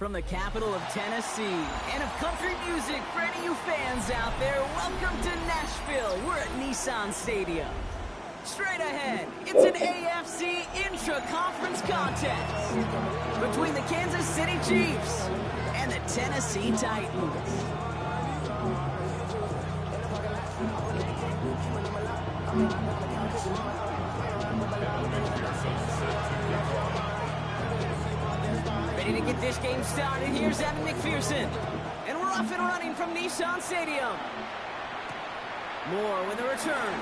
From the capital of Tennessee and of country music for any of you fans out there, welcome to Nashville. We're at Nissan Stadium. Straight ahead, it's an AFC intra-conference contest between the Kansas City Chiefs and the Tennessee Titans. Ready to get this game started. Here's Evan McPherson. And we're off and running from Nissan Stadium. Moore with a return.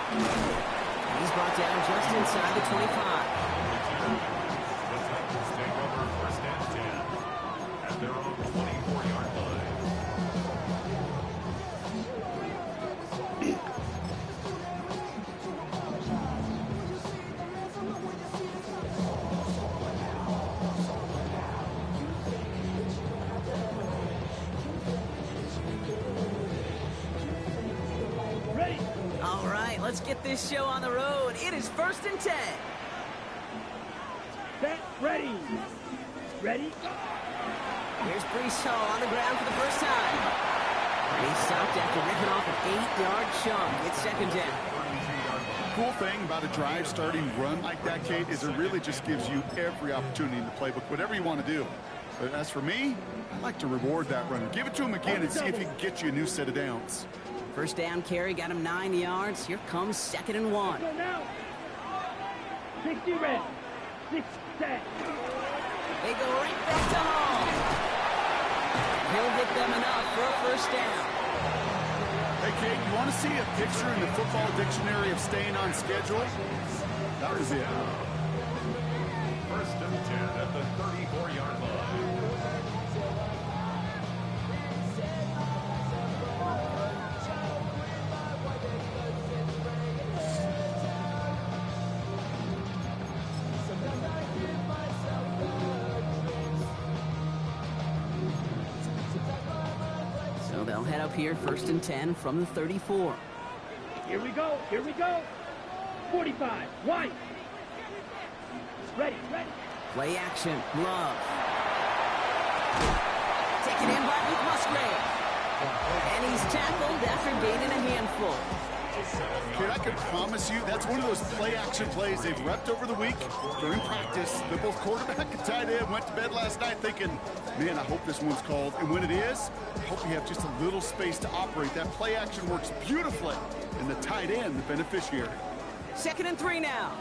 He's brought down just inside the 25. Take over first and 10 at their own 24-yard line. All right, let's get this show on the road. It is first and 10. Set, ready. Ready? Here's Brees Hall on the ground for the first time. And he's stopped after ripping off an 8-yard chunk. It's second down. Cool thing about a drive starting run like that, Kate, is it really just gives you every opportunity in the playbook, whatever you want to do. But as for me, I like to reward that runner. Give it to him again and see if he can get you a new set of downs. First down carry got him 9 yards. Here comes second and 1. Go now. 60 red. 6 set. They go right back to Hall. He'll get them enough for a first down. Hey, Kate, you want to see a picture in the football dictionary of staying on schedule? That was it. First and 10 at the 34-yard line. So they'll head up here first and 10 from the 34. Here we go. Here we go. 45. White. Ready. Ready. Play action. Love. Taken in by Luke Musgrave. And he's tackled after gaining a handful. Kid, I can promise you that's one of those play-action plays they've repped over the week. During practice, the both quarterback and tight end went to bed last night thinking, man, I hope this one's called. And when it is, I hope you have just a little space to operate. That play-action works beautifully, and the tight end, the beneficiary. Second and 3 now.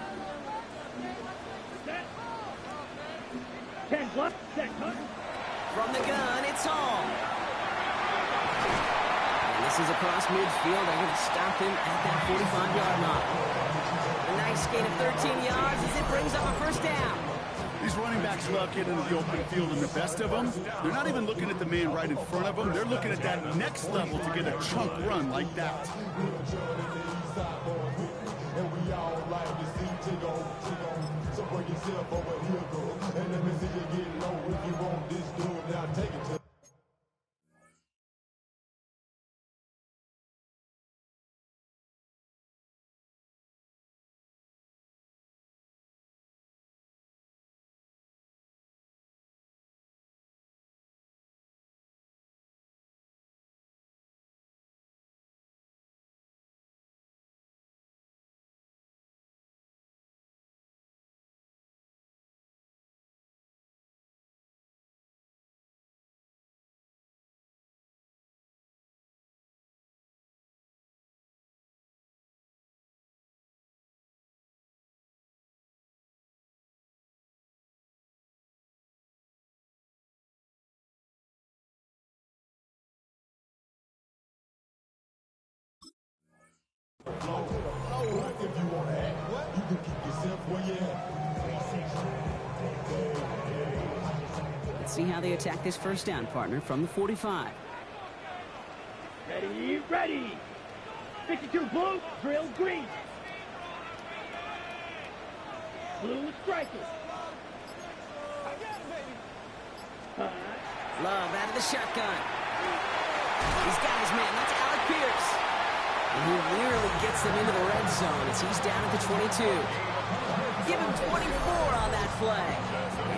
Set. 10 plus. Set. Cut. From the gun, it's Hall. And this is across midfield. They're going to stop him at that 45-yard line. A nice gain of 13 yards as it brings up a first down. These running backs love getting into the open field, and the best of them, they're not even looking at the man right in front of them. They're looking at that next level to get a chunk run like that. Let's see how they attack this first down, partner, from the 45. Ready. Ready. 52 blue. Drill green. Blue striker. Love out of the shotgun. He's got his man. That's Alec Pierce. And he nearly gets them into the red zone as he's down at the 22. Give him 24 on that play.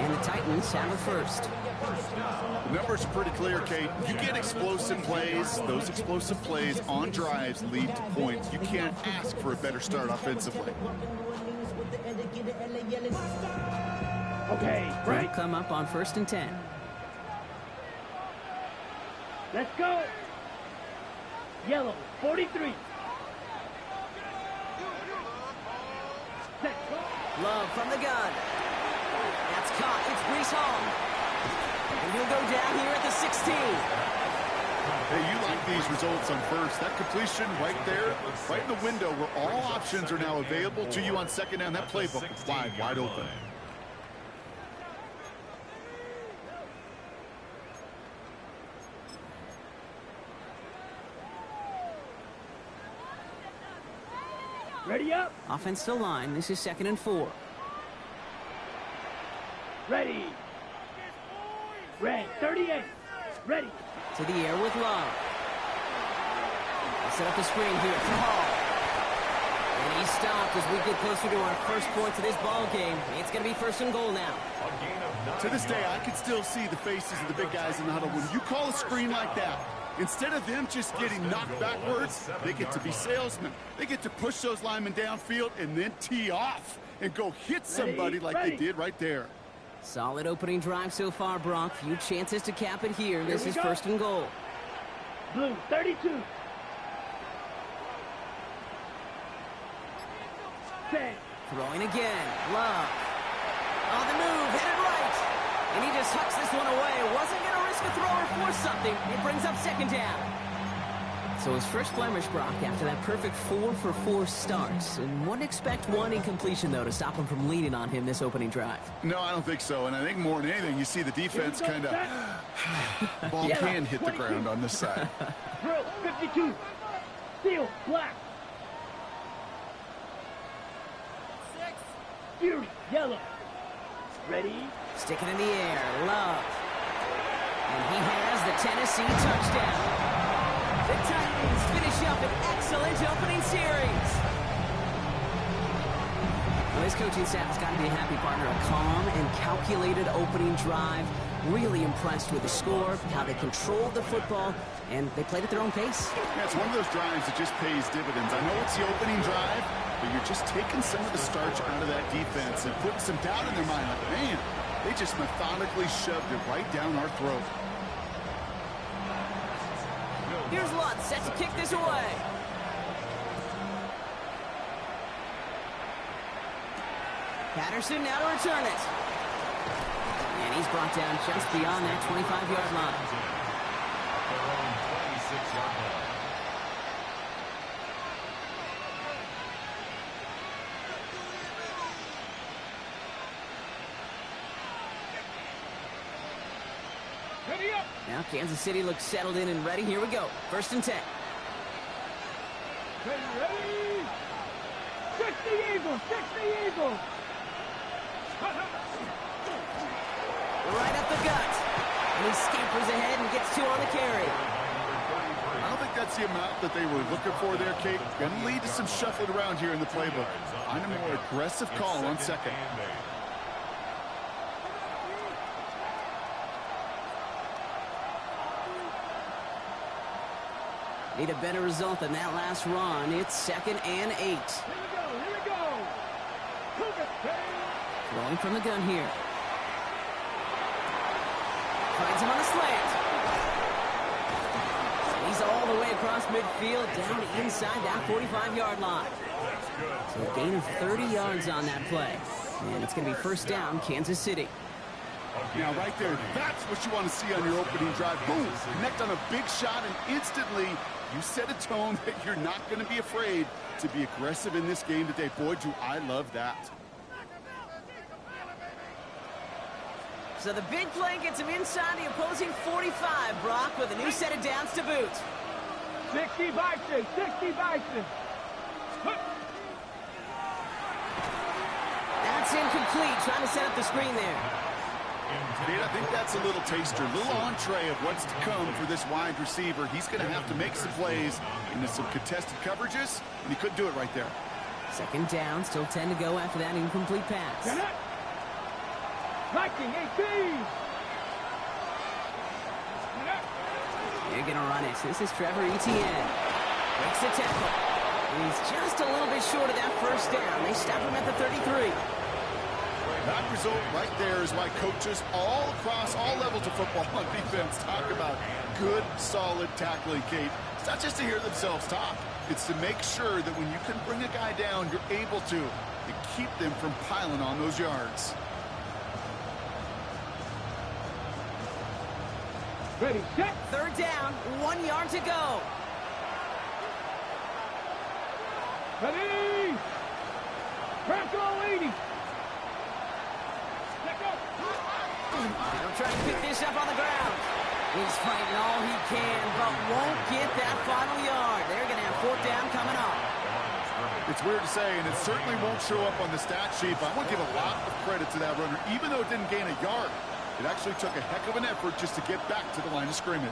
And the Titans have a first. The numbers are pretty clear, Kate. You get explosive plays. Those explosive plays on drives lead to points. You can't ask for a better start offensively. Okay, Will break. come up on 1st and 10. Let's go. Yellow, 43. Set, go. Love from the gun. That's caught. It's Brees Hall. And he'll go down here at the 16. Hey, you like these results on first. That completion right there, right in the window where all options are now available to you on second down. That playbook is wide open. Ready up. Offense to line. This is 2nd and 4. Ready. Red, 38. Ready. To the air with Love. They'll set up the screen here for Hall. And he's stopped as we get closer to our first points of this ball game. It's going to be 1st and goal now. To this day, I can still see the faces of the big guys in the huddle. When you call a screen like that, instead of them just getting knocked backwards, they get to be salesmen. They get to push those linemen downfield and then tee off and go hit somebody like they did right there. Solid opening drive so far, Brock. Few chances to cap it here. This is 1st and goal. Blue, 32. Set. Throwing again. Love. On the move. Hit it right. And he just hucks this one away. Wasn't going to risk a throw or force something. It brings up 2nd down. So his first blemish, Brock, after that perfect 4-for-4 starts. And wouldn't expect one incompletion, though, to stop him from leaning on him this opening drive. No, I don't think so. And I think more than anything, you see the defense kind of ball can hit the ground on this side. Drill, 52. Steel, black. 6. Fury, yellow. Ready. Sticking in the air. Love. And he has the Tennessee touchdown. The Titans finish up an excellent opening series. Well, his coaching staff has got to be a happy partner. A calm and calculated opening drive. Really impressed with the score, how they controlled the football, and they played at their own pace. Yeah, it's one of those drives that just pays dividends. I know it's the opening drive, but you're just taking some of the starch out of that defense and putting some doubt in their mind. Like, man, they just methodically shoved it right down our throat. Here's Lutz set to kick this away. Patterson now to return it. And he's brought down just beyond that 25-yard line. Their own 26-yard line. Ready up. Now Kansas City looks settled in and ready. Here we go. 1st and 10. Ready. 60 Eagles, 60 Eagles. Right up the gut. And he scampers ahead and gets 2 on the carry. I don't think that's the amount that they were looking for there, Kate. Going to lead to some shuffling around here in the playbook. Find a more aggressive call on second. Need a better result than that last run. It's 2nd and 8. Here we go. Throwing from the gun here. Finds him on the slant. He's all the way across midfield, down inside that 45-yard line. So a gain of 30 yards on that play. And it's going to be 1st down, Kansas City. Now, right there, that's what you want to see on your opening drive. Boom! Connect on a big shot, and instantly you set a tone that you're not going to be afraid to be aggressive in this game today. Boy, do I love that. So the big play gets him inside the opposing 45, Brock, with a new set of downs to boot. 60 Bison, 60 Bison. That's incomplete, trying to set up the screen there. Dude, I think that's a little taster, a little entree of what's to come for this wide receiver. He's going to have to make some plays into some contested coverages, and he couldn't do it right there. 2nd down, still 10 to go after that incomplete pass. Viking 18. going to run it. This is Trevor Etienne. Breaks the tackle. He's just a little bit short of that first down. They stop him at the 33. That result right there is why coaches all across all levels of football on defense talk about good, solid tackling, Kate. It's not just to hear themselves talk. It's to make sure that when you can bring a guy down, you're able to keep them from piling on those yards. Ready, set. Third down, 1 yard to go. Ready. Crackle 80. They'll try and pick this up on the ground. He's fighting all he can, but won't get that final yard. They're going to have fourth down coming up. It's weird to say, and it certainly won't show up on the stat sheet, but I want to give a lot of credit to that runner. Even though it didn't gain a yard, it actually took a heck of an effort just to get back to the line of scrimmage.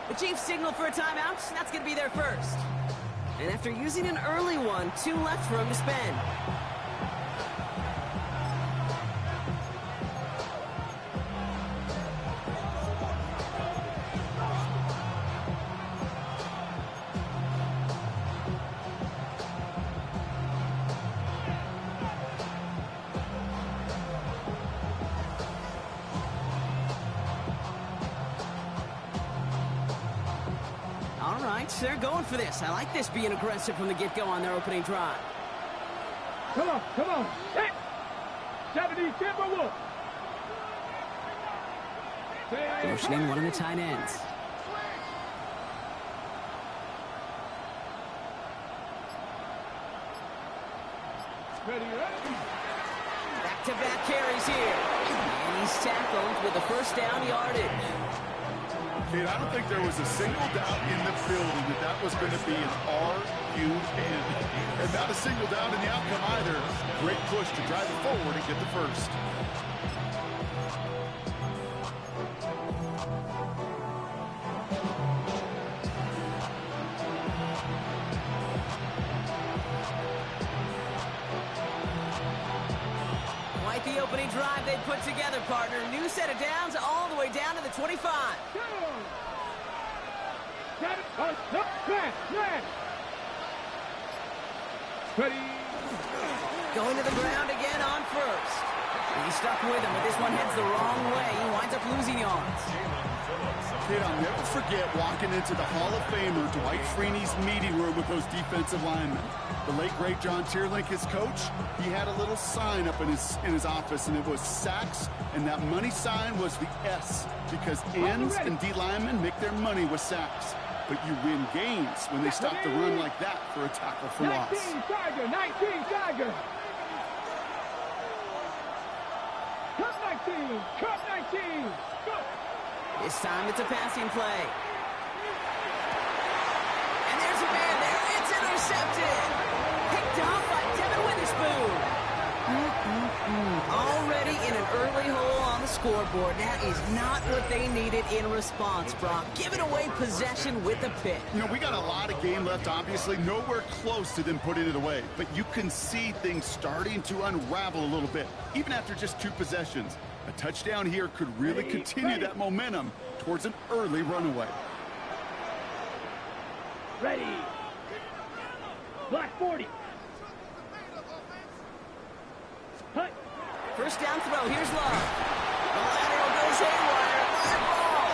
The Chiefs signal for a timeout. That's going to be their first. And after using an early one, 2 left for him to spend. They're going for this. I like this being aggressive from the get-go on their opening drive. Come on. Set. 70, Timberwolves. Motioning one of the tight ends. Ready. Back-to-back carries here. And he's tackled with the first down yardage. Kate, I don't think there was a single doubt in the building that that was going to be an R-U-N. And not a single doubt in the outcome either. Great push to drive it forward and get the first. Quite the opening drive they put together, partner. New set of downs all the way down to the 25. Ready. Going to the ground again on first. He's stuck with him, but this one heads the wrong way. He winds up losing yards. Kid, I'll never forget walking into the Hall of Famer Dwight Freeney's meeting room with those defensive linemen. The late, great John Tierlink, his coach, he had a little sign up in his office, and it was sacks, and that money sign was the S, because ends and D linemen make their money with sacks. But you win games when they stop the run like that for a tackle for loss. 19 Tiger. Cut 19. Go. This time it's a passing play. And there's a man there. It's intercepted. Picked off by Devin Witherspoon. Already in an early hole on the scoreboard. That is not what they needed in response, Brock. Giving away possession with a pick. You know, we got a lot of game left, obviously. Nowhere close to them putting it away. But you can see things starting to unravel a little bit, even after just 2 possessions. A touchdown here could really continue that momentum towards an early runaway. Ready. Black 40. Hut. First down throw. Here's Love. The lateral goes haywire. Live ball.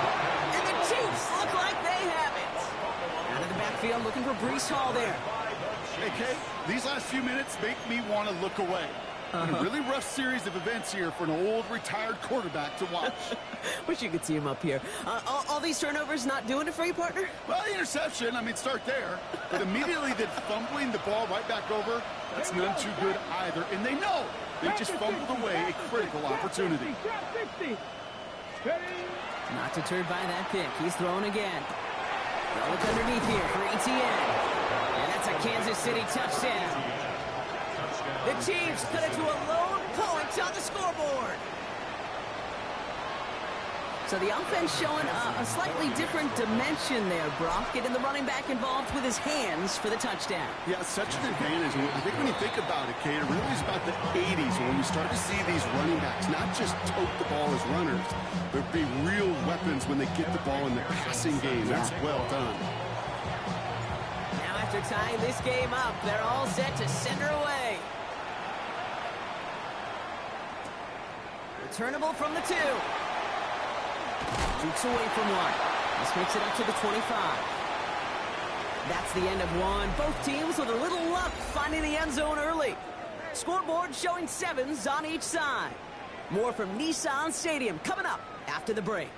And the Chiefs look like they have it. Out of the backfield looking for Breece Hall there. Hey, Kate, these last few minutes make me want to look away. A really rough series of events here for an old retired quarterback to watch. Wish you could see him up here. All these turnovers not doing it for you, partner? Well, the interception, I mean, start there. But immediately then fumbling the ball right back over, that's none too good either. And they know they just fumbled away a critical opportunity. Not deterred by that pick. He's throwing again. They'll look underneath here for Etienne. And that's a Kansas City touchdown. The Chiefs cut it to a lone point on the scoreboard. So the offense showing a slightly different dimension there, Brock. Getting the running back involved with his hands for the touchdown. Yeah, such an advantage. I think when you think about it, Kate, it really is about the 80s when we start to see these running backs not just tote the ball as runners, but be real weapons when they get the ball in the passing game. That's well done. Now after tying this game up, they're all set to send her away. Returnable from the 2. Dukes away from 1. This makes it up to the 25. That's the end of 1. Both teams with a little luck finding the end zone early. Scoreboard showing 7s on each side. More from Nissan Stadium coming up after the break.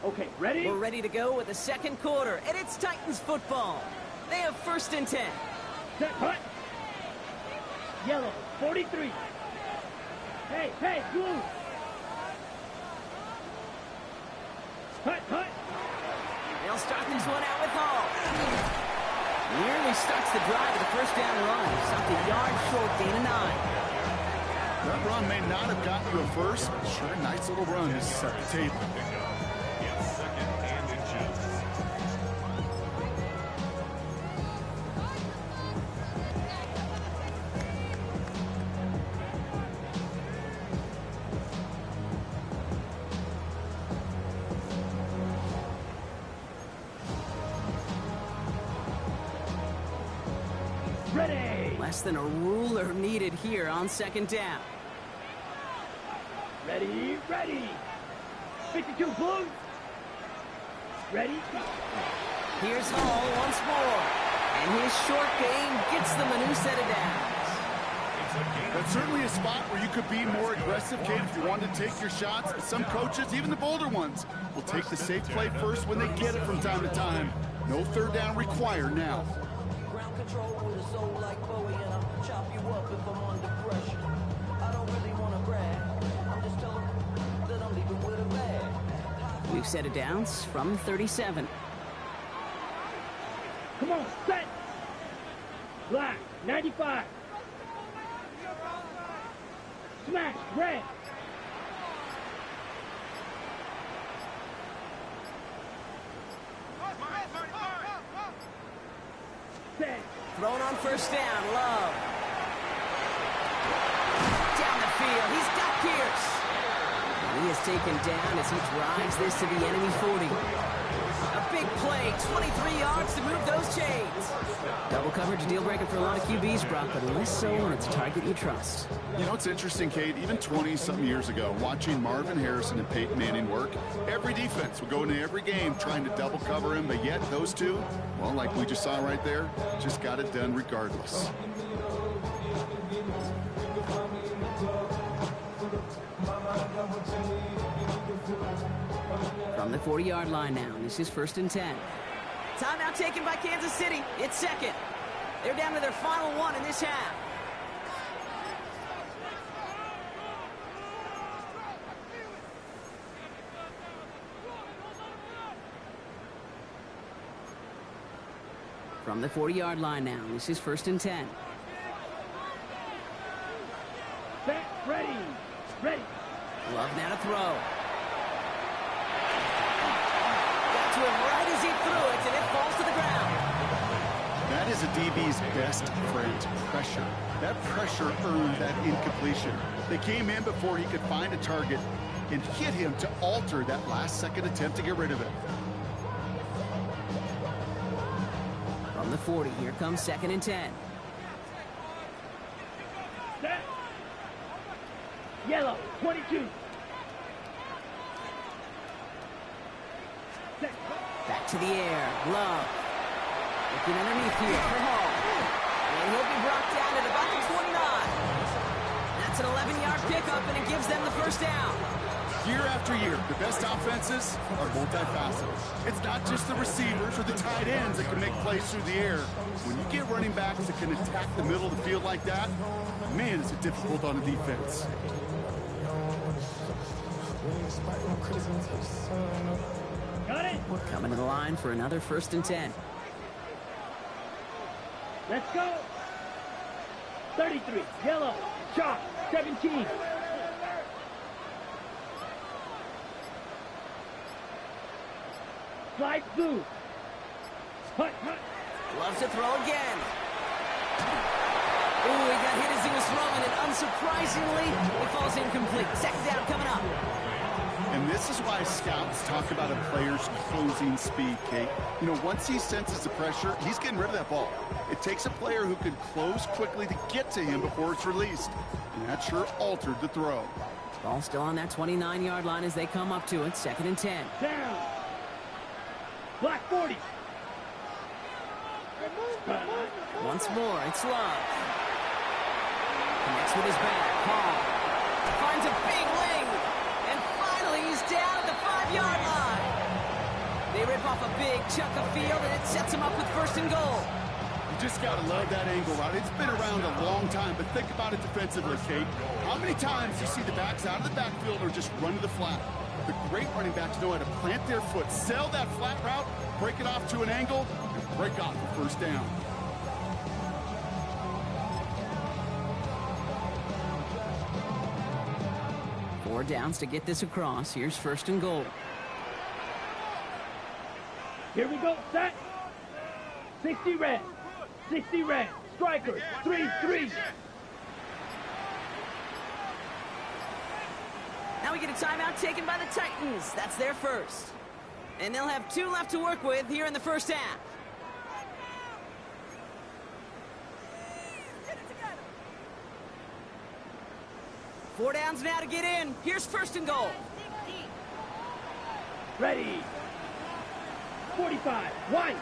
Okay, ready? We're ready to go with the second quarter, and it's Titans football. They have 1st and 10. Set, cut. Yellow, 43. Hey, blue. Cut. They'll start this one out with Hall. Nearly starts the drive with a 1st down run. Stopped a yard short, gain of 9. That run may not have gotten you a first, but sure, a nice little run to set the table. It's 2nd and inches. Ready. Less than a ruler needed here on 2nd down. Ready. 52 blue. Ready. Here's Hall once more. And his short gain gets them a new set of downs. That's certainly a spot where you could be more aggressive, Kate, if you wanted to take your shots. Some coaches, even the bolder ones, will take the safe play first when they get it from time to time. No 3rd down required now. Ground control with a soul like Bowie, and I'll chop you up if I'm under pressure. I don't really want to brag. I'm just telling that I'm leaving with a bag. New set of downs from 37. Come on, set. Black, 95. Smash, red. Set. Thrown on 1st down, Love. Down the field, he's got Pierce. And he is taken down as he drives this to the enemy 40. A big play, 23 yards to move those chains. Double coverage, deal breaker for a lot of QBs, Brock, but less so when it's a target you trust. You know, it's interesting, Kate, even 20-something years ago, watching Marvin Harrison and Peyton Manning work, every defense would go into every game trying to double cover him, but yet those two, well, like we just saw right there, just got it done regardless. From the 40-yard line now, this is 1st and 10. Timeout taken by Kansas City. It's 2nd. They're down to their final 1 in this half. From the 40-yard line now, this is 1st and 10. Set, ready. Love now to throw. Got to him right as he threw it, and it falls to the ground. That is a DB's best friend, pressure. That pressure earned that incompletion. They came in before he could find a target and hit him to alter that last-second attempt to get rid of it. From the 40, here comes 2nd and 10. Set. Yellow, 22. Set. Back to the air. Love. Looking underneath here for Hall. And he'll be brought down at about the 29. That's an 11-yard pickup, and it gives them the 1st down. Year after year, the best offenses are multifaceted. It's not just the receivers or the tight ends that can make plays through the air. When you get running backs that can attack the middle of the field like that, man, is it difficult on the defense. Got it. We're coming to the line for another 1st and 10. Let's go. 33. Yellow. Chalk. 17. Slide blue. Hut, hut. Loves to throw again. Ooh, he got hit as he was throwing it. Unsurprisingly, it falls incomplete. 2nd down coming up. And this is why scouts talk about a player's closing speed, Kate. You know, once he senses the pressure, he's getting rid of that ball. It takes a player who can close quickly to get to him before it's released. And that sure altered the throw. Ball still on that 29-yard line as they come up to it. 2nd and 10. Down. Black 40. Once more, it's Love. Connects with his back. Hall finds a big lane. And finally, he's down at the 5-yard line. They rip off a big chunk of field, and it sets him up with 1st and goal. You just got to love that angle route. It's been around a long time, but think about it defensively, Kate. How many times do you see the backs out of the backfield or just run to the flat? The great running backs know how to plant their foot, sell that flat route, break it off to an angle, and break off the 1st down. Four downs to get this across. Here's 1st and goal. Here we go. Set. 60 red. 60 red. Striker. 3-3. Now we get a timeout taken by the Titans. That's their 1st. And they'll have 2 left to work with here in the 1st half. Four downs now to get in. Here's 1st and goal. Ready. 45. White.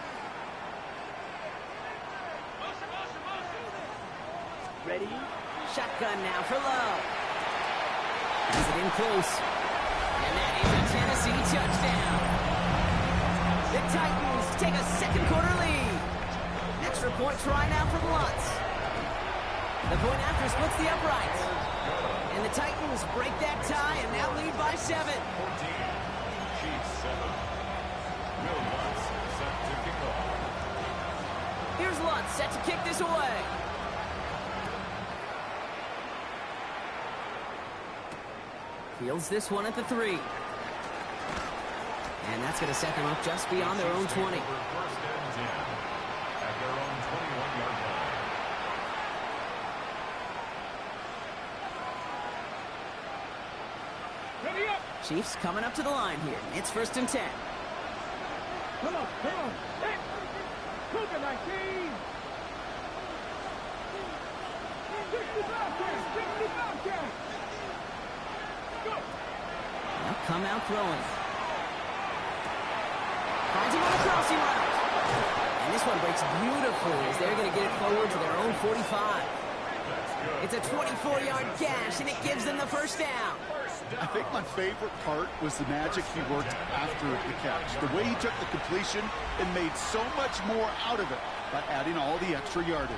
Ready. Shotgun now for Love. Has it in close. And that is a Tennessee touchdown. The Titans take a 2nd quarter lead. Extra point try now from Lutz. The point after splits the uprights. And the Titans break that tie and now lead by 7. 14. Chiefs 7. Will Lutz set to kick off. Here's Lutz set to kick this away. Fields this one at the 3. And that's going to set them up just beyond their own 20. 1st and 10 at their own 21-yard line. Chiefs coming up to the line here. It's 1st and 10. Come on. Come on. Hey. Cougar 19. 65 10. Go. Now come out throwing. Finds him on the crossing route. And this one breaks beautifully as they're going to get it forward to their own 45. It's a 24-yard gash, and it gives them the 1st down. I think my favorite part was the magic he worked after the catch. The way he took the completion and made so much more out of it by adding all the extra yardage.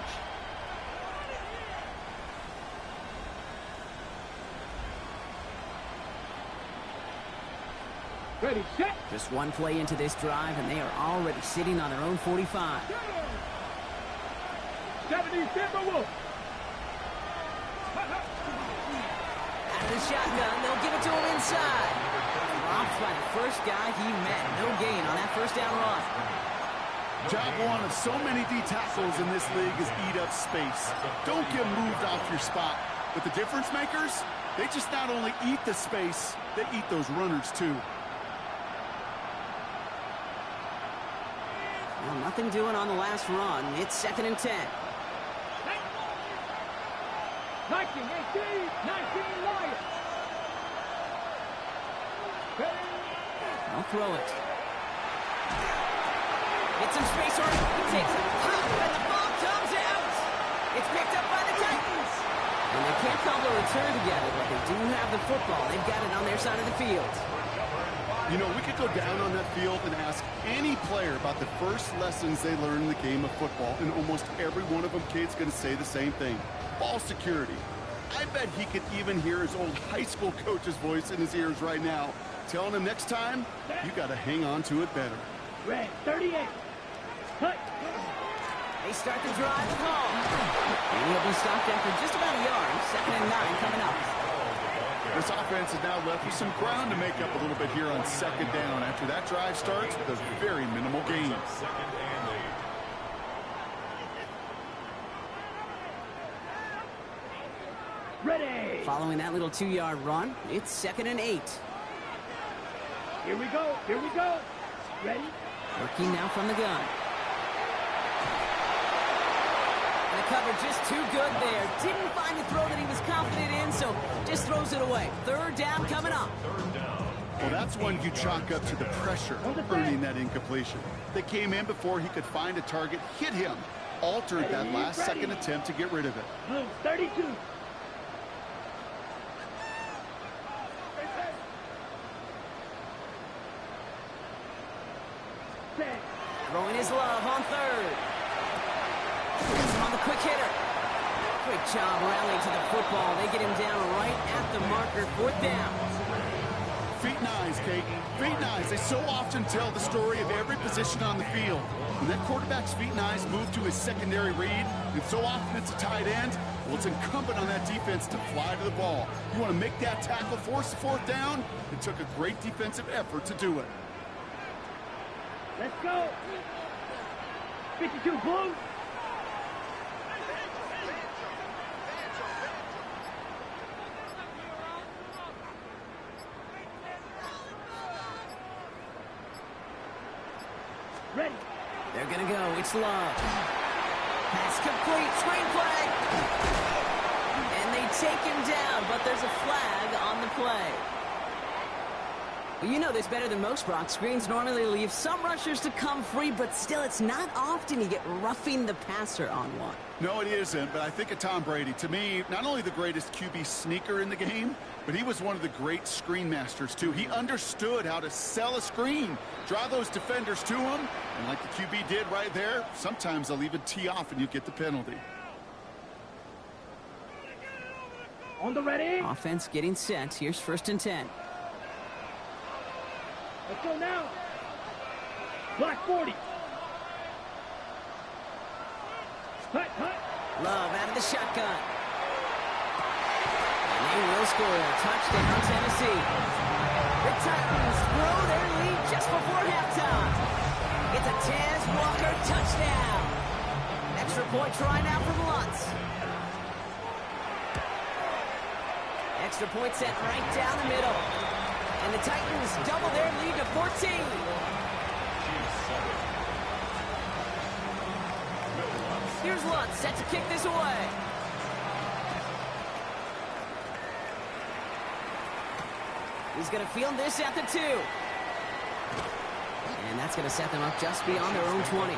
Ready, set. Just one play into this drive, and they are already sitting on their own 45. 70 Timberwolves. Out of the shotgun, they'll give it to him inside. Dropped by the 1st guy he met. No gain on that 1st down run. Job one of so many D tackles in this league is eat up space. Don't get moved off your spot. But the difference makers, they just not only eat the space, they eat those runners too. Well, nothing doing on the last run. It's 2nd and 10. 19, 18, 19 Lions. I'll throw it. Get some space on it. He takes a pop, and the ball comes out. It's picked up by the Titans. And they can't call the return together, but they do have the football. They've got it on their side of the field. You know, we could go down on that field and ask any player about the first lessons they learned in the game of football, and almost every one of them, Kate's going to say the same thing. Ball security. I bet he could even hear his old high school coach's voice in his ears right now, telling him next time, you got to hang on to it better. Red, 38. Cut. They start the drive home. And he'll be stopped after just about a yard. 2nd and 9 coming up. This offense is now left with some ground to make up a little bit here on 2nd down after that drive starts with a very minimal gain. Ready. Following that little 2-yard run, it's 2nd and 8. Here we go. Here we go. Ready. Working now from the gun. The cover just too good there. Didn't find the throw that he was confident in, so just throws it away. 3rd down coming up. Well, that's one you chalk up to the pressure earning that incompletion. They came in before he could find a target, hit him, altered that last second attempt to get rid of it. Blue, 32. Throwing his love on 3rd. Gets him on the quick hitter. Great job rallying to the football. They get him down right at the marker. 4th down. Feet and eyes, Kate. Feet and eyes. They so often tell the story of every position on the field. When that quarterback's feet and eyes move to his secondary read, and so often it's a tight end, well, it's incumbent on that defense to fly to the ball. You want to make that tackle, force the 4th down? It took a great defensive effort to do it. Let's go. 52 Blue. Ready. They're going to go. It's Love. Pass complete. Screenplay. And they take him down, but there's a flag on the play. Well, you know this better than most, Brock. Screens normally leave some rushers to come free, but still, it's not often you get roughing the passer on one. No, it isn't, but I think of Tom Brady. To me, not only the greatest QB sneaker in the game, but he was one of the great screen masters, too. He understood how to sell a screen, draw those defenders to him, and like the QB did right there, sometimes they'll even tee off and you get the penalty. On the ready. Offense getting set. Here's 1st and 10. Let's go now. Black 40. Hut, hut. Love out of the shotgun. And they will score. Touchdown, Tennessee. The Titans throw their lead just before halftime. It's a Taz Walker touchdown. Extra point try now from Lutz. Extra point set right down the middle. And the Titans double their lead to 14. Here's Lutz set to kick this away. He's going to field this at the 2. And that's going to set them up just beyond their own 20.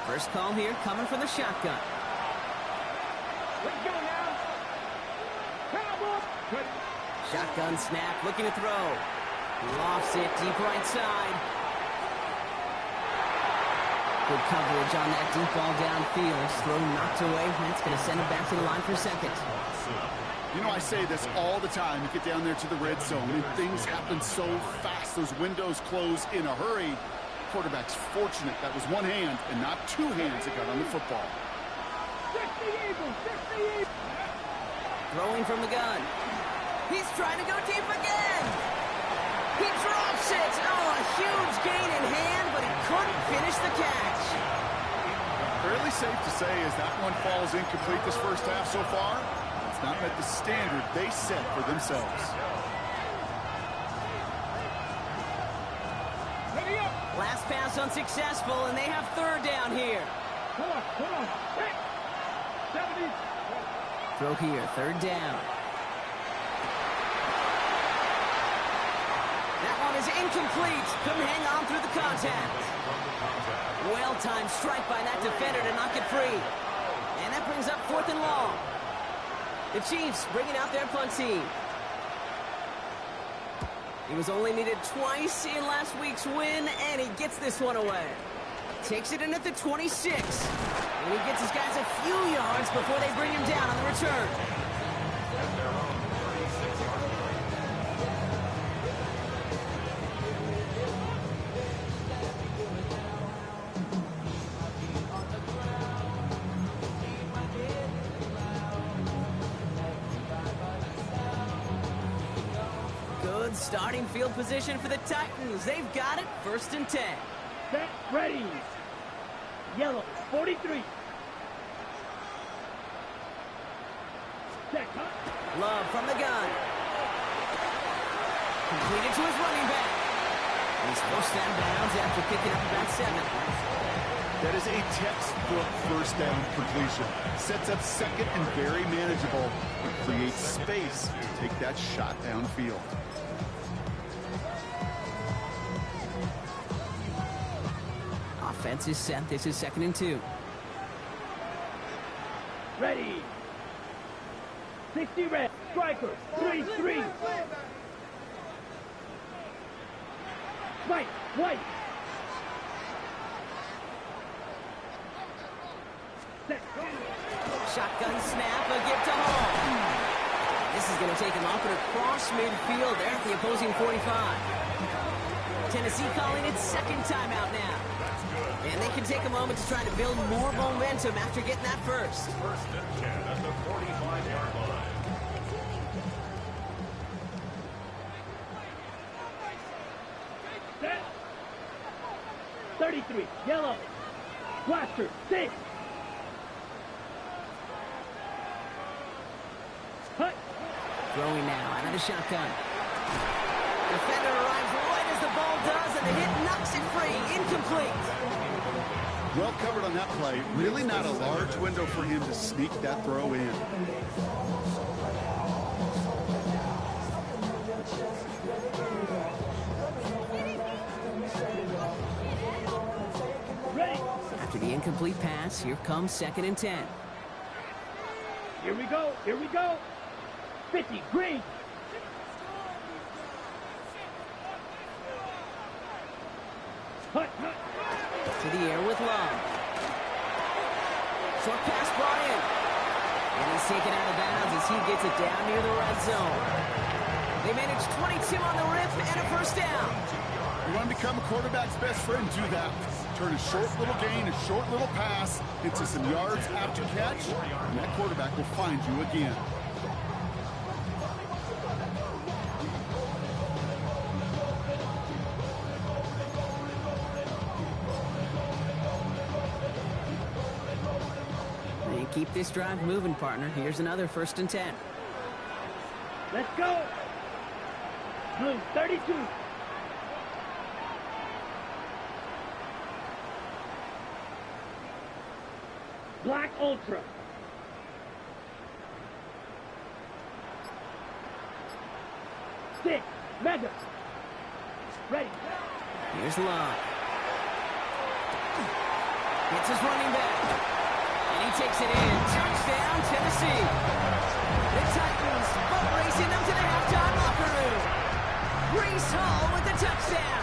First call here coming from the shotgun. Let's go now. Cowboys. Shotgun snap, looking to throw. Lofts it deep right side. Good coverage on that deep ball downfield. Throw knocked away. That's going to send him back to the line for 2nd. You know, I say this all the time. You get down there to the red zone, and things happen so fast. Those windows close in a hurry. Quarterback's fortunate that was one hand and not 2 hands that got on the football. 60 Eagles, 60 Eagles. Throwing from the gun. He's trying to go deep again. He drops it. Oh, a huge gain in hand, but he couldn't finish the catch. Fairly safe to say as that one falls incomplete this first half so far, it's not met the standard they set for themselves. Last pass unsuccessful, and they have 3rd down here. Come on. 70. Throw here, 3rd down. That one is incomplete. Couldn't hang on through the contact. Well-timed strike by that defender to knock it free. And that brings up 4th and long. The Chiefs bringing out their punt team. He was only needed twice in last week's win, and he gets this one away. Takes it in at the 26. And he gets his guys a few yards before they bring him down on the return. At their own 36-yard line. Good starting field position for the Titans. They've got it, 1st and 10. Set, ready. Yellow, 43. Set, huh? Love from the gun. Completed to his running back. And he's forced down bounds after picking up about 7. That is a textbook first down completion. Sets up second and very manageable. It creates space to take that shot downfield. Offense is set. This is 2nd and 2. Ready. 60 red. Striker. 3-3. White. White. Set. Shotgun snap. A give to Hall. This is going to take him off and across midfield there at the opposing 45. Tennessee calling its 2nd timeout now. And they can take a moment to try to build more momentum after getting that first. 1st and 10 at the 45-yard line. Set. 33. Yellow. Blaster. 6. Hut. Throwing now out of the shotgun. Defender arrives right as the ball does, and the hit knocks it free. Incomplete. Well covered on that play. Really not a large window for him to sneak that throw in. Ready. After the incomplete pass, here comes 2nd and 10. Here we go. Here we go. 50. Green. Hut. Hut. To the air with Love. Short pass brought in. And he's taken out of bounds as he gets it down near the red zone. They manage 22 on the rip and a 1st down. You want to become a quarterback's best friend, do that. Turn a short little gain, a short little pass into some yards after catch, and that quarterback will find you again. They keep this drive moving, partner. Here's another 1st and 10. Let's go. Blue, 32. Black Ultra. Six. Mega. Ready. Here's Love. Gets his running back. And he takes it in. Touchdown, Tennessee. The Titans boat racing them to the halftime locker room. Breece Hall with the touchdown.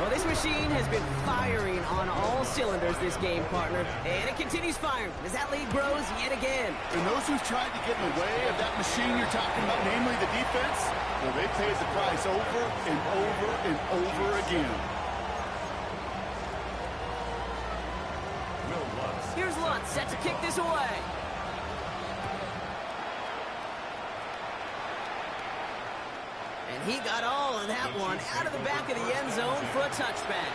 Well, this machine has been firing on all cylinders this game, partner. And it continues firing as that lead grows yet again. And those who've tried to get in the way of that machine you're talking about, namely the defense, well, they paid the price over and over and over again. Here's Lutz set to kick this away. And he got all of that one out of the back of the end zone for a touchback.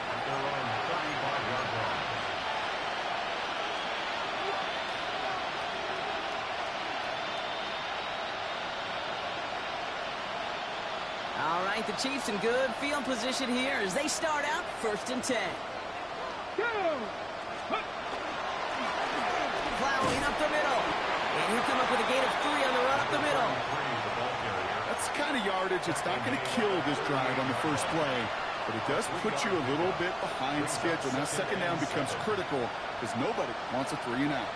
All right, the Chiefs in good field position here as they start out 1st and 10. Go! Plowing up the middle. And he'll come up with a gain of 3 on the run up the middle. That's the kind of yardage it's not going to kill this drive on the first play, but it does put you a little bit behind schedule. Now 2nd down becomes critical because nobody wants a 3 and out.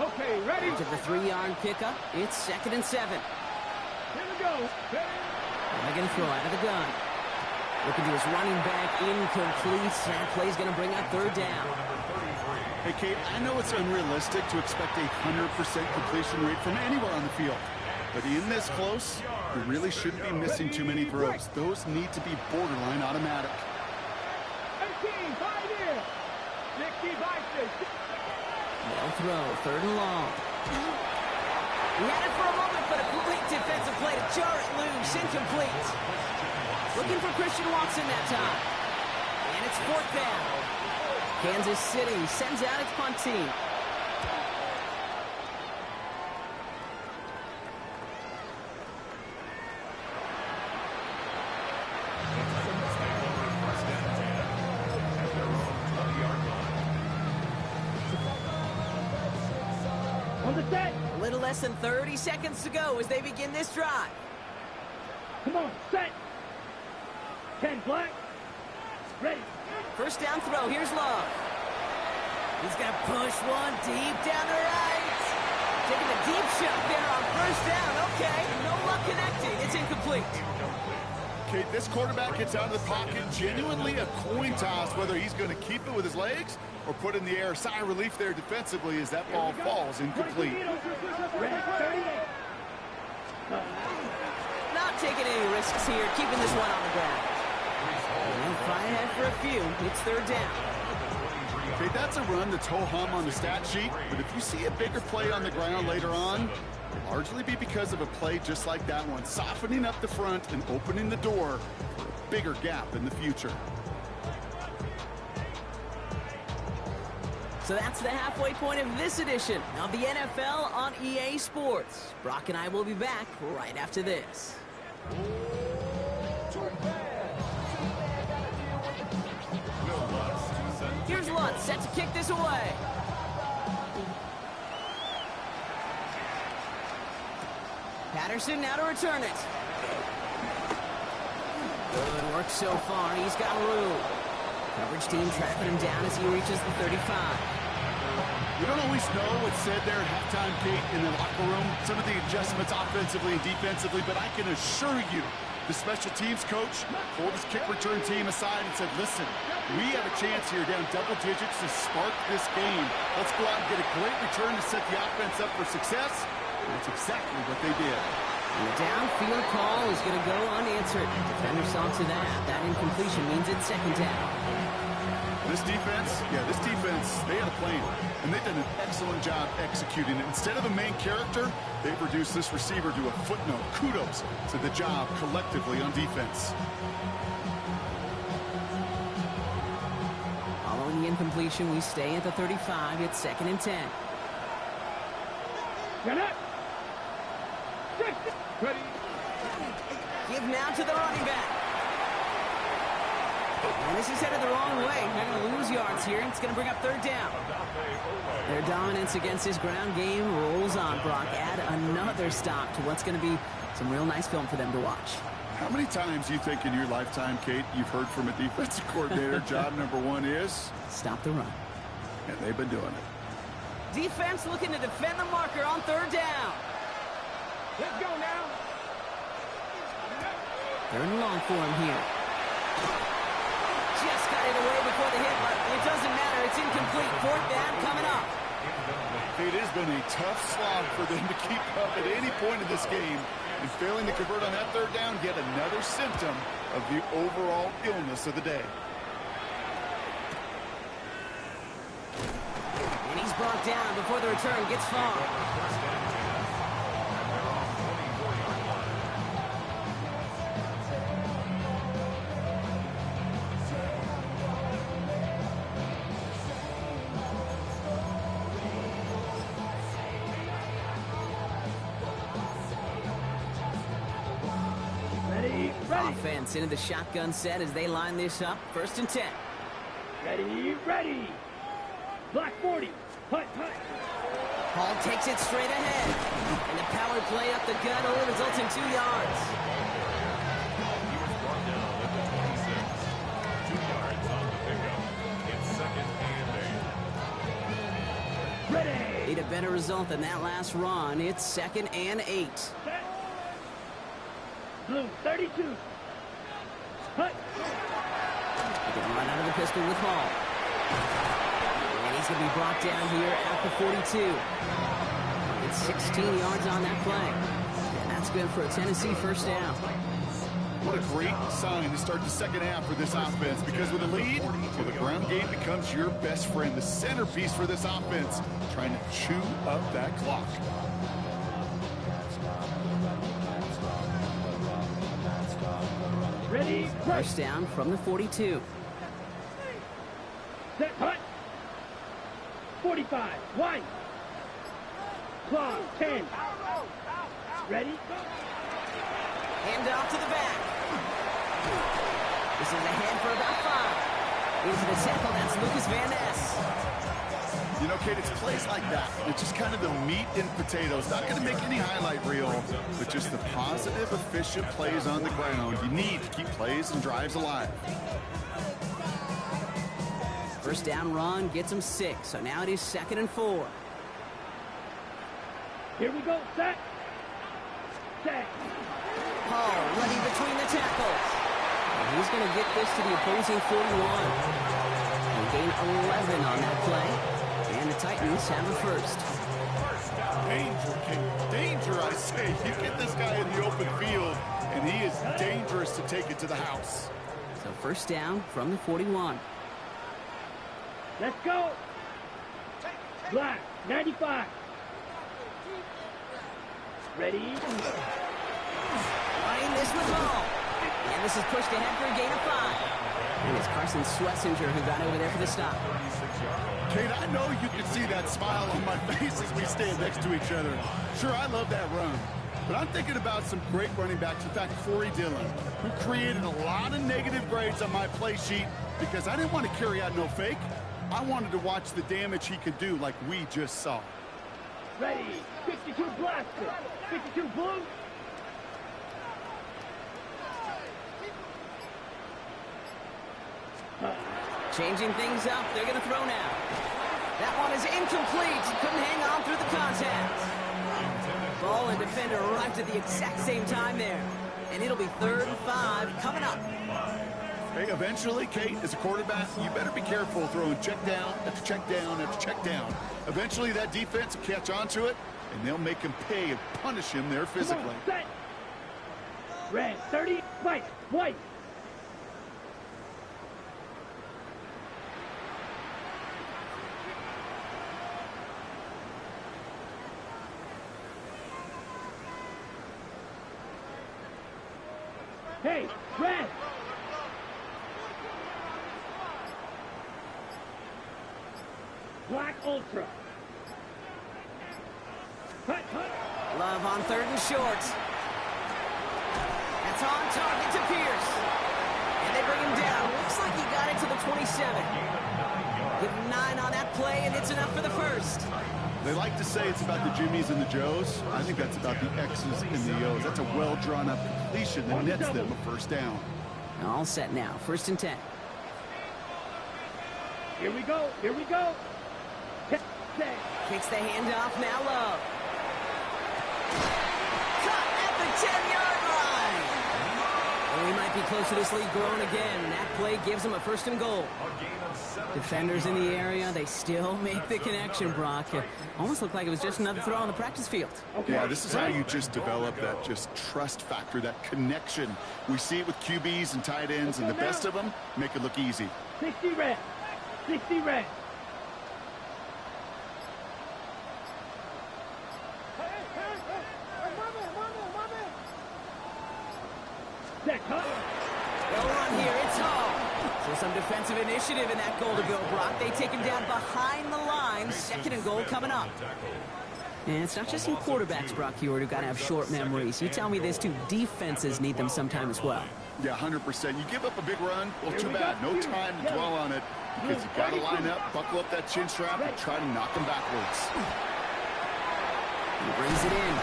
Okay. Okay, ready? To the 3-yard pickup. It's 2nd and 7. Here we go. They're going to throw out of the gun. Looking to his running back, incomplete. That play's going to bring up 3rd down. Hey, Kate, I know it's unrealistic to expect a 100% completion rate from anywhere on the field. But in this close, you really shouldn't be missing too many throws. Those need to be borderline automatic. 18, 5 here. 65, 6. They'll throw, 3rd and long. He had it for a moment, but a great defensive play to jar it loose, incomplete. Looking for Christian Watson that time. And it's 4th down. Kansas City sends out its punt team. On the set. A little less than 30 seconds to go as they begin this drive. Come on, set. 10 black. Ready. 1st down throw. Here's Love. He's going to push one deep down the right. Taking a deep shot there on 1st down. Okay, no luck connecting. It's incomplete. Kate, this quarterback gets out of the pocket, genuinely a coin toss whether he's going to keep it with his legs or put in the air. Sigh of relief there defensively as that ball falls incomplete. Ready. 38. Not taking any risks here, keeping this one on the ground. And fly ahead for a few. It's 3rd down. Okay, that's a run that's ho-hum on the stat sheet, but if you see a bigger play on the ground later on, it'll largely be because of a play just like that one, softening up the front and opening the door for a bigger gap in the future. So that's the halfway point of this edition of the NFL on EA Sports. Brock and I will be back right after this. Here's Lutz, set to kick this away. Patterson now to return it. Good work so far. He's got room. Coverage team tracking him down as he reaches the 35. You don't always know what's said there at halftime, Kate, in the locker room. Some of the adjustments offensively and defensively, but I can assure you the special teams coach pulled his kick return team aside and said, listen, we have a chance here down double digits to spark this game. Let's go out and get a great return to set the offense up for success. And that's exactly what they did. And the downfield call is going to go unanswered. Defender saw to that. That incompletion means it's 2nd down. This defense, they had a plan, and they've done an excellent job executing it. Instead of a main character, they've reduced this receiver to a footnote. Kudos to the job collectively on defense. Following the incompletion, we stay at the 35. It's 2nd and 10. Get up. Ready. Give now to the running back. And this is headed the wrong way. They're going to lose yards here. It's going to bring up 3rd down. Their dominance against his ground game rolls on, Brock. Add another stop to what's going to be some real nice film for them to watch. How many times do you think in your lifetime, Kate, you've heard from a defensive coordinator, job number 1 is? Stop the run. And they've been doing it. Defense looking to defend the marker on 3rd down. Let's go now. 3rd and long for him here. Just got it away before the hit, but it doesn't matter. It's incomplete. 4th down coming up. It has been a tough slog for them to keep up at any point in this game. And failing to convert on that 3rd down, yet another symptom of the overall illness of the day. And he's brought down before the return gets far. Offense into the shotgun set as they line this up. 1st and 10. Ready. Black 40. Punt. Hall takes it straight ahead. And the power play up the gut only results in 2 yards. He was brought down at the 26. 2 yards on the pickup. It's 2nd and 8. Ready. Need a better result than that last run. It's 2nd and 8. Set. Blue 32. Hut. They can run out of the pistol with Hall. And he's going to be brought down here at the 42. It's 16 yards on that play. And that's good for a Tennessee first down. What a great sign to start the second half for this offense, because with a lead, well, the ground game becomes your best friend, the centerpiece for this offense, trying to chew up that clock. Ready, First down from the 42. set, hut. 45, wide. Clock, 10. Ready, go. Hand off to the back. This is ahead for about 5. Into the tackle, that's Lucas Van Ness. You know, Kate, it's plays like that. It's just kind of the meat and potatoes. Not going to make any highlight reel, but just the positive, efficient plays on the ground. You need to keep plays and drives alive. First down run gets him 6, so now it is 2nd and 4. Here we go, set. Set. Hall running between the tackles. And he's going to get this to the opposing 41. And gain 11 on that play. And the Titans have a first. Danger, Kate. Danger, I say. You get this guy in the open field, and he is dangerous to take it to the house. So first down from the 41. Let's go. Black, 95. Ready? Running this with Hall. And this is pushed ahead for a gain of 5. And it's Carson Swessinger who got over there for the stop. Kate, I know you can see that smile on my face as we stand next to each other. Sure, I love that run. But I'm thinking about some great running backs. In fact, Corey Dillon, who created a lot of negative grades on my play sheet because I didn't want to carry out no fake. I wanted to watch the damage he could do like we just saw. Ready? 52 blaster. 52 blue. Changing things up. They're going to throw now. That one is incomplete. Couldn't hang on through the contact. Ball and defender arrived at the exact same time there. And it'll be 3rd and 5 coming up. Hey, eventually, Kate, as a quarterback, you better be careful throwing check down after check down after check down. Eventually, that defense will catch on to it, and they'll make him pay and punish him there physically. Come on, set. Red, 30, white, white. Hey, red. Black Ultra. Hut, hut. Love on 3rd and short. That's on target to Pierce. And they bring him down. Looks like he got it to the 27. Give him 9 on that play, and it's enough for the first. They like to say it's about the Jimmies and the Joes. I think that's about the X's and the O's. That's a well-drawn-up completion that nets them a first down. All set now. 1st and 10. Here we go, here we go. Set. Kicks the handoff, now Love. Cut at the 10-yard line. And we might be close to this lead growing again. That play gives them a 1st and goal. Defenders in the area, they still make the connection, Brock. It almost looked like it was just another throw on the practice field. Okay. Yeah, this is how you just develop that just trust factor, that connection. We see it with QBs and tight ends, and the best of them make it look easy. 60 red. 60 red. Set, hut. They'll run here, it's Hall. So some defensive initiative in that goal to go, Brock. They take him down behind the line. 2nd and goal coming up. And it's not just you quarterbacks, Brock Heward, who've got to have short memories. You tell me this too, defenses need them sometime as well. Yeah, 100%. You give up a big run, well, too bad. No time to dwell on it because you got to line up, buckle up that chin strap, and try to knock them backwards. He brings it in.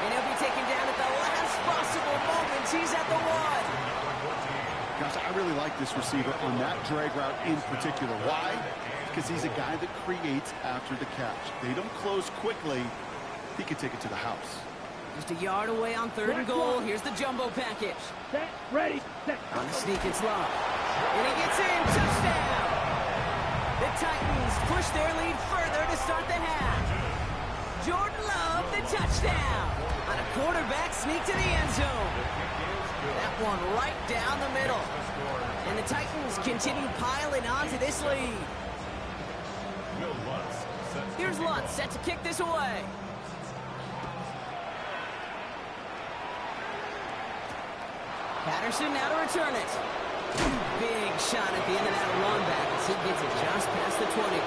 And he'll be taken down at the last possible moment. He's at the 1. Gosh, I really like this receiver on that drag route in particular. Why? because he's a guy that creates after the catch. They don't close quickly. He can take it to the house. Just a yard away on 3rd and goal. Here's the jumbo package. Set, ready, set. On the sneak, it's Love. And he gets in. Touchdown! The Titans push their lead further to start the half. Jordan Love, the touchdown. On a quarterback sneak to the end zone. That one right down the middle. And the Titans continue piling on to this lead. Here's Lutz set to kick this away. Patterson now to return it. Big shot at the end of that run back as he gets it just past the 20.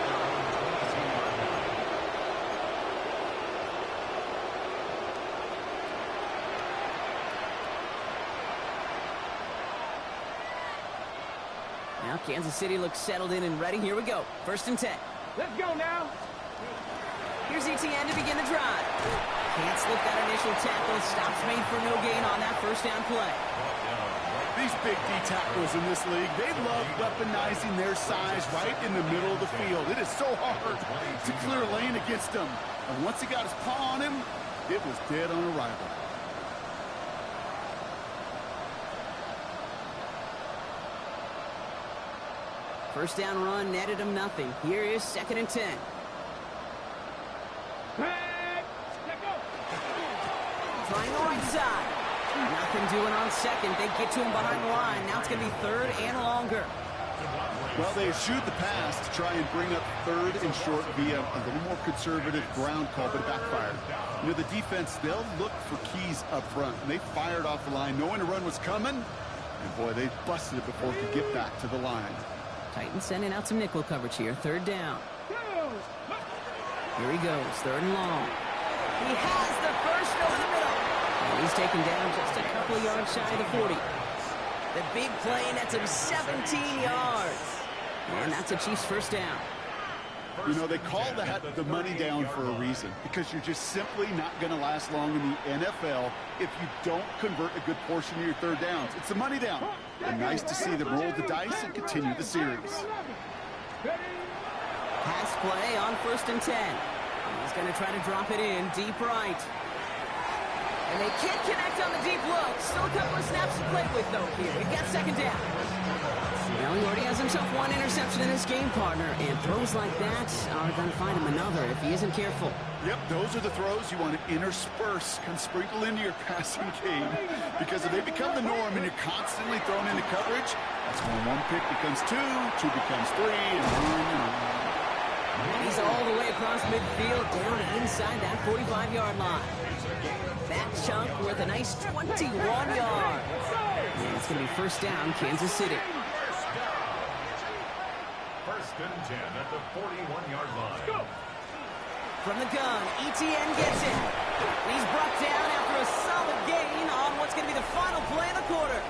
Now Kansas City looks settled in and ready. Here we go. 1st and 10. Let's go now. Here's ETN to begin the drive. Can't slip that initial tackle. Stops made for no gain on that 1st down play. These big D tackles in this league, they love weaponizing their size right in the middle of the field. It is so hard to clear a lane against them. And once he got his paw on him, it was dead on arrival. First down run netted him nothing. Here is 2nd and 10. Trying the right side. Nothing doing on 2nd. They get to him behind the line. Now it's going to be 3rd and longer. Well, they eschewed the pass to try and bring up 3rd and short via a little more conservative ground call, but it backfired. You know, the defense, they'll look for keys up front. And they fired off the line knowing a run was coming. And, boy, they busted it before it could get back to the line. Titans sending out some nickel coverage here. 3rd down. Here he goes. 3rd and long. He has the first over the middle. And he's taken down just a couple of yards shy of the 40. The big play nets him 17 yards. And that's a Chiefs 1st down. You know, they call that the money down for a reason, because you're just simply not going to last long in the NFL if you don't convert a good portion of your 3rd downs. It's the money down. And nice to see them roll the dice and continue the series. Pass play on 1st and 10. He's going to try to drop it in deep right. And they can't connect on the deep look. Still a couple of snaps to play with, though, here. We've got 2nd down. Well, he already has himself 1 interception in this game, partner. And throws like that are going to find him another if he isn't careful. Yep, those are the throws you want to intersperse, kind of sprinkle into your passing game. Because if they become the norm and you're constantly thrown into coverage, that's when 1 pick becomes 2, 2 becomes 3, and on. He's all the way across midfield, down inside that 45-yard line. That chunk worth a nice 21 yards. And it's going to be 1st down, Kansas City. 1st and 10 at the 41-yard line. Go. From the gun, ETN gets it. He's brought down after a solid gain on what's going to be the final play of the quarter.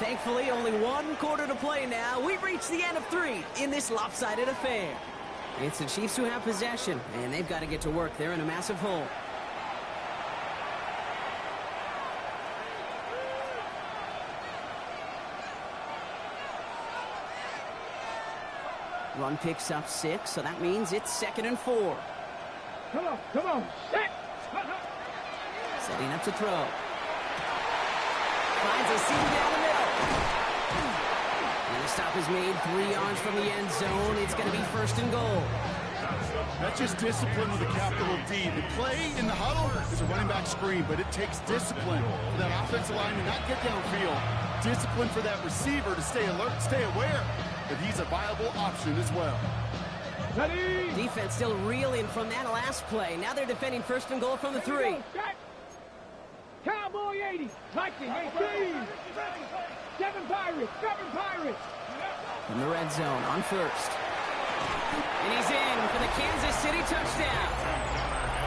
Thankfully, only 1 quarter to play now. We've reached the end of 3 in this lopsided affair. It's the Chiefs who have possession, and they've got to get to work. They're in a massive hole. Run picks up 6, so that means it's 2nd and 4. Come on, set. Setting up to throw. Finds a seam down the middle. And the stop is made 3 yards from the end zone. It's going to be 1st and goal. That's just discipline with a capital D. The play in the huddle is a running back screen, but it takes discipline for that offensive line to not get downfield. Discipline for that receiver to stay alert, stay aware that he's a viable option as well. Ready. Defense still reeling from that last play. Now they're defending 1st and goal from the 3. Cowboy 80. Lightning 18. 7 Pirates. From the red zone on 1st. And he's in for the Kansas City touchdown.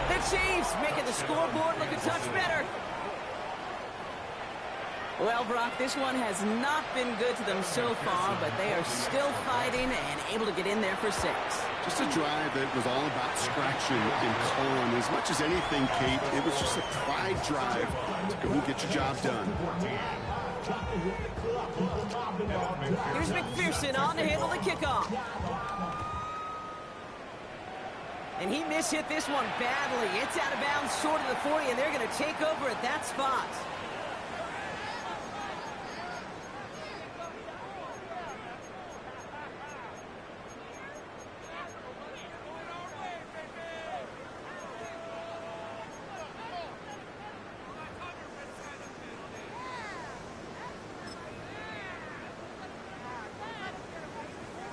The Chiefs making the scoreboard look a touch better. Well, Brock, this one has not been good to them so far, but they are still fighting and able to get in there for 6. Just a drive that was all about scratching and clawing. As much as anything, Kate, it was just a pride drive to go and get your job done. Here's McPherson on to handle the kickoff. And he mishit this one badly. It's out of bounds short of the 40, and they're going to take over at that spot.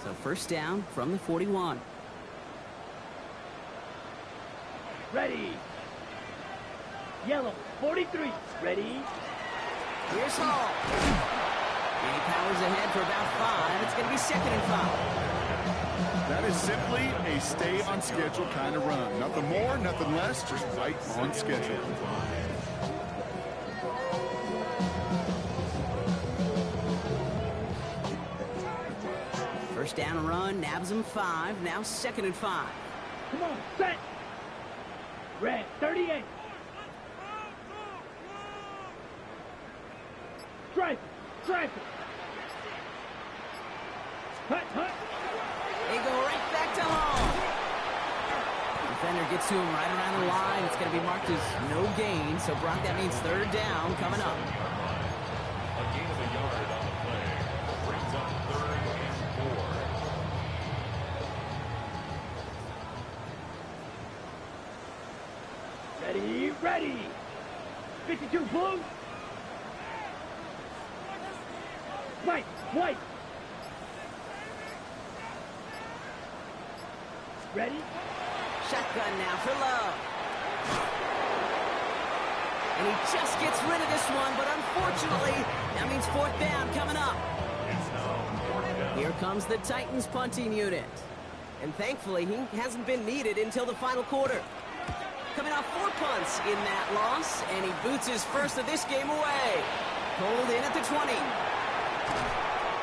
So first down from the 41. Ready. Yellow, 43. Ready. Here's Hall. And he powers ahead for about 5. It's going to be 2nd and 5. That is simply a stay on schedule kind of run. Nothing more, nothing less, just right on schedule. First down and run, nabs him 5. Now 2nd and 5. Come on, set. Red, 38. Stripe, stripe. Hut, hut. They go right back to Hall. Defender gets to him right around the line. It's going to be marked as no gain. So, Brock, that means 3rd down coming up. A gain of a yard on the play. Brings up 3rd and 4. Ready, ready. 52 blue. White, white. Ready? Shotgun now for Love. And he just gets rid of this one, but unfortunately, that means 4th down coming up. It's now 4th down. Here comes the Titans punting unit. And thankfully, he hasn't been needed until the final quarter. Coming off 4 punts in that loss, and he boots his first of this game away. Pulled in at the 20.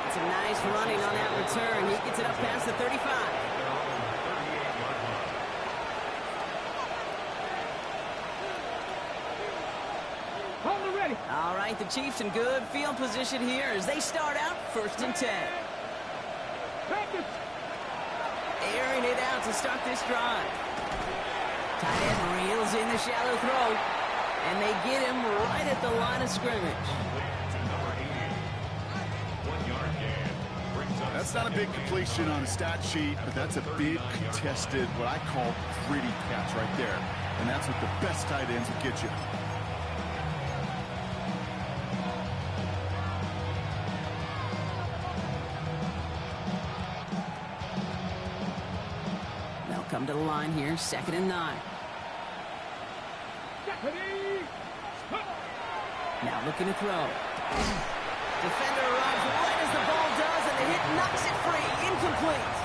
It's a nice running on that return. He gets it up past the 35. Hold it ready. All right, the Chiefs in good field position here as they start out 1st and 10. Practice. Airing it out to start this drive. Tight end reels in the shallow throw, and they get him right at the line of scrimmage. To number 80. 1 yard gain. Brings up That's not a big completion on a stat sheet, but that's a big contested, what I call gritty catch right there. And that's what the best tight ends will get you. They'll come to the line here, 2nd and 9. Ready. Now looking to throw. Defender arrives right as the ball does, and the hit knocks it free. Incomplete.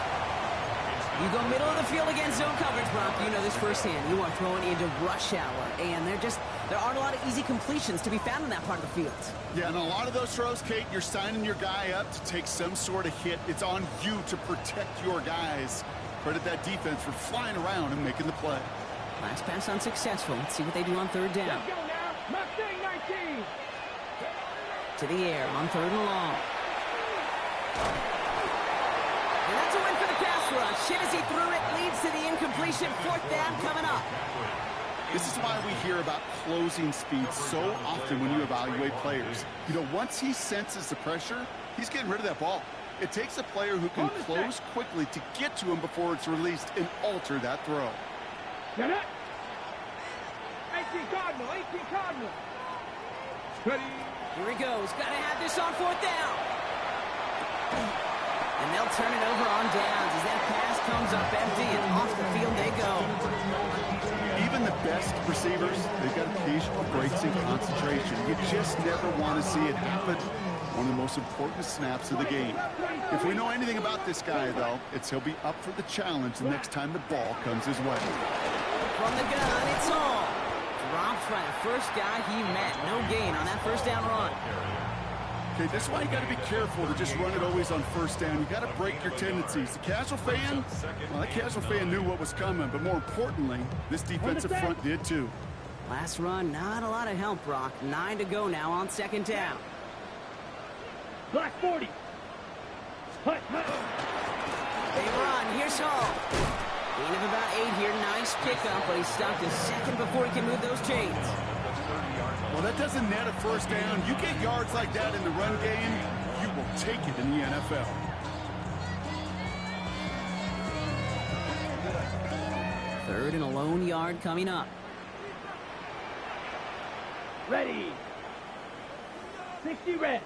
You go middle of the field against zone coverage, Brock. You know this firsthand. You are throwing into rush hour, and there aren't a lot of easy completions to be found in that part of the field. Yeah, and a lot of those throws, Kate, you're signing your guy up to take some sort of hit. It's on you to protect your guys. Credit that defense for flying around and making the play. Last pass unsuccessful. Let's see what they do on 3rd down. Let's go now. Mustang 19. To the air on 3rd and long. And that's a win for the pass rush. Hit as he threw it, leads to the incompletion. 4th down coming up. This is why we hear about closing speed so often when you evaluate players. You know, once he senses the pressure, he's getting rid of that ball. It takes a player who can close quickly to get to him before it's released and alter that throw. Get it. 18 Cardinal, 18 Cardinal. Ready. Here he goes. Got to have this on 4th down. And they'll turn it over on downs as that pass comes up empty, and off the field they go. Even the best receivers, they've got occasional breaks in concentration. You just never want to see it happen. One of the most important snaps of the game. If we know anything about this guy, though, it's he'll be up for the challenge the next time the ball comes his way. From the gun, it's all. Dropped by the first guy he met. No gain on that 1st down run. Okay, this is why you got to be careful to just run it always on 1st down. You got to break your tendencies. The casual fan, well, that casual fan knew what was coming, but more importantly, this defensive front did too. Last run, not a lot of help, Brock. 9 to go now on 2nd down. Black 40. Hut, hut. They run. Here's Hall. Gain of about 8 here. Nice pickup, but he's stopped in second before he can move those chains. Well, that doesn't net a first down. You get yards like that in the run game, you will take it in the NFL. Third and a lone yard coming up. Ready. 60 red.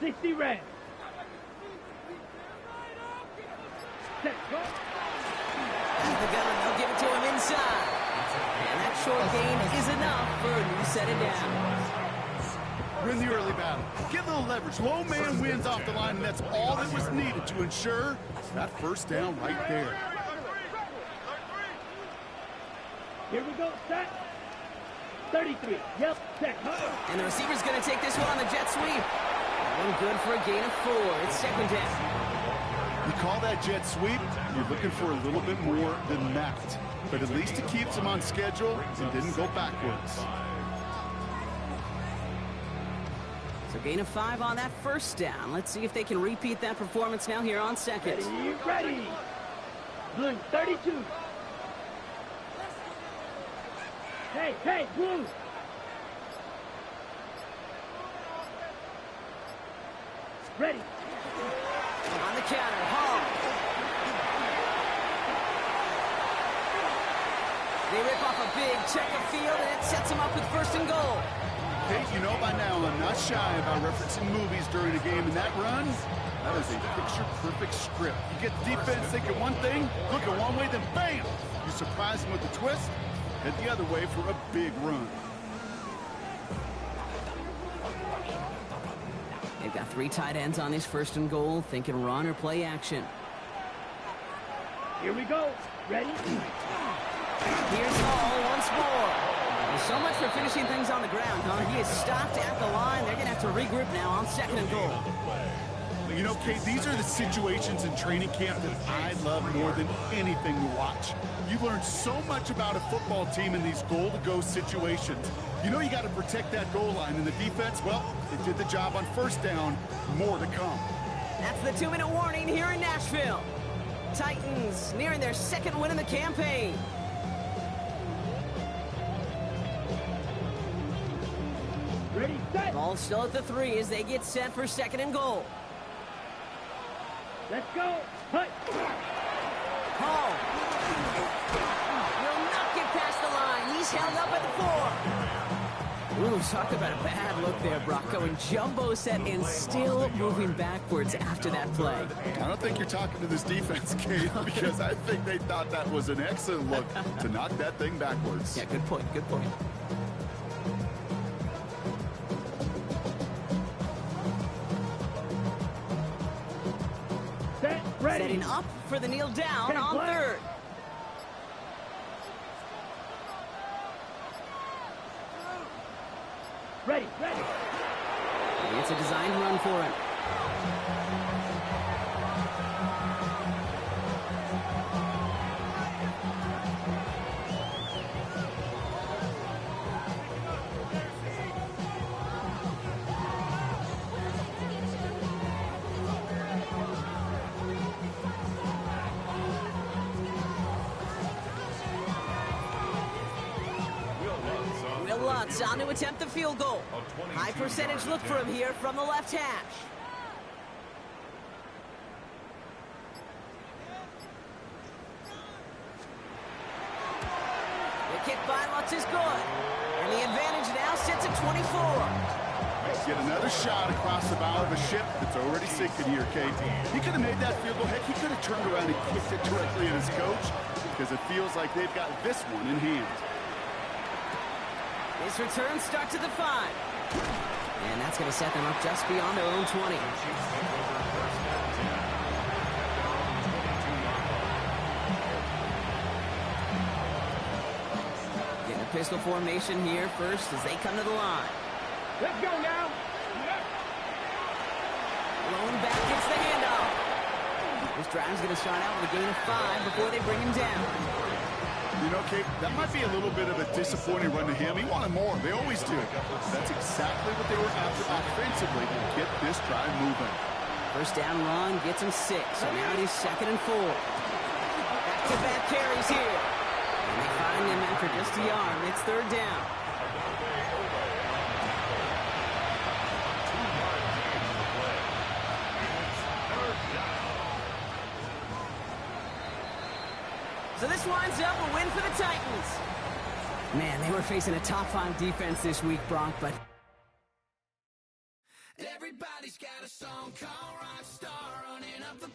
60 red. Set, go. The gunner, they'll give it to him inside. And that short gain is enough for a new set of downs. Win the early battle. Get a little leverage. Low man wins off the line, and that's all that was needed to ensure that first down right there. Here we go, set. 33, yep, set, And the receiver's going to take this one on the jet sweep. One good for a gain of 4. It's second down. You call that jet sweep, you're looking for a little bit more than that. But at least it keeps him on schedule and didn't go backwards. So gain of 5 on that first down. Let's see if they can repeat that performance now here on second. Ready. Blue, 32. Hey, blue. Ready. On the counter, Hall. They rip off a big check of field, and it sets them up with first and goal. Kate, you know by now I'm not shy about referencing movies during a game, and that run, that is a picture-perfect script. You get the defense thinking one thing, look at one way, then bam! You surprise them with a twist, head the other way for a big run. They've got 3 tight ends on this first and goal, thinking run or play action. Here we go. Ready? Here's Hall once more. Well, so much for finishing things on the ground, huh? He is stopped at the line. They're going to have to regroup now on second and goal. You know, Kate, these are the situations in training camp that I love more than anything to watch. You learn so much about a football team in these goal-to-go situations. You know you got to protect that goal line, and the defense, well, they did the job on first down. More to come. That's the 2-minute warning here in Nashville. Titans nearing their second win in the campaign. Ready, set. Ball still at the 3 as they get set for second and goal. Let's go. Hut. Hall will not get past the line. He's held up at the 4. Ooh, talk about a bad look there, Brock. Going jumbo set and still moving backwards after that play. I don't think you're talking to this defense, Kate, because I think they thought that was an excellent look to knock that thing backwards. Yeah, good point, good point. Set. Ready. Setting up for the kneel down Okay, on play. third. Ready. It's a designed run for him. On to attempt the field goal. High percentage look for him here from the left hash. The kick by Lutz is good. And the advantage now sits at 24. Get another shot across the bow of a ship that's already sinking here, Kate. He could have made that field goal. Heck, he could have turned around and kicked it directly at his coach because it feels like they've got this one in hand. This return starts at the 5. And that's going to set them up just beyond their own 20. Getting a pistol formation here first as they come to the line. Let's go now. Lone back gets the handoff. This drive's going to start out with a gain of 5 before they bring him down. You know, Kate, that might be a little bit of a disappointing run to him. He wanted more. They always do. That's exactly what they were after offensively to get this drive moving. First down run gets him 6. So now it is second and 4. back-to-back carries here. And they find him after just a yard. It's third down. So this winds up a win for the Titans. Man, they were facing a top-5 defense this week, Bronk, but... Everybody's got a song called Rockstar running up the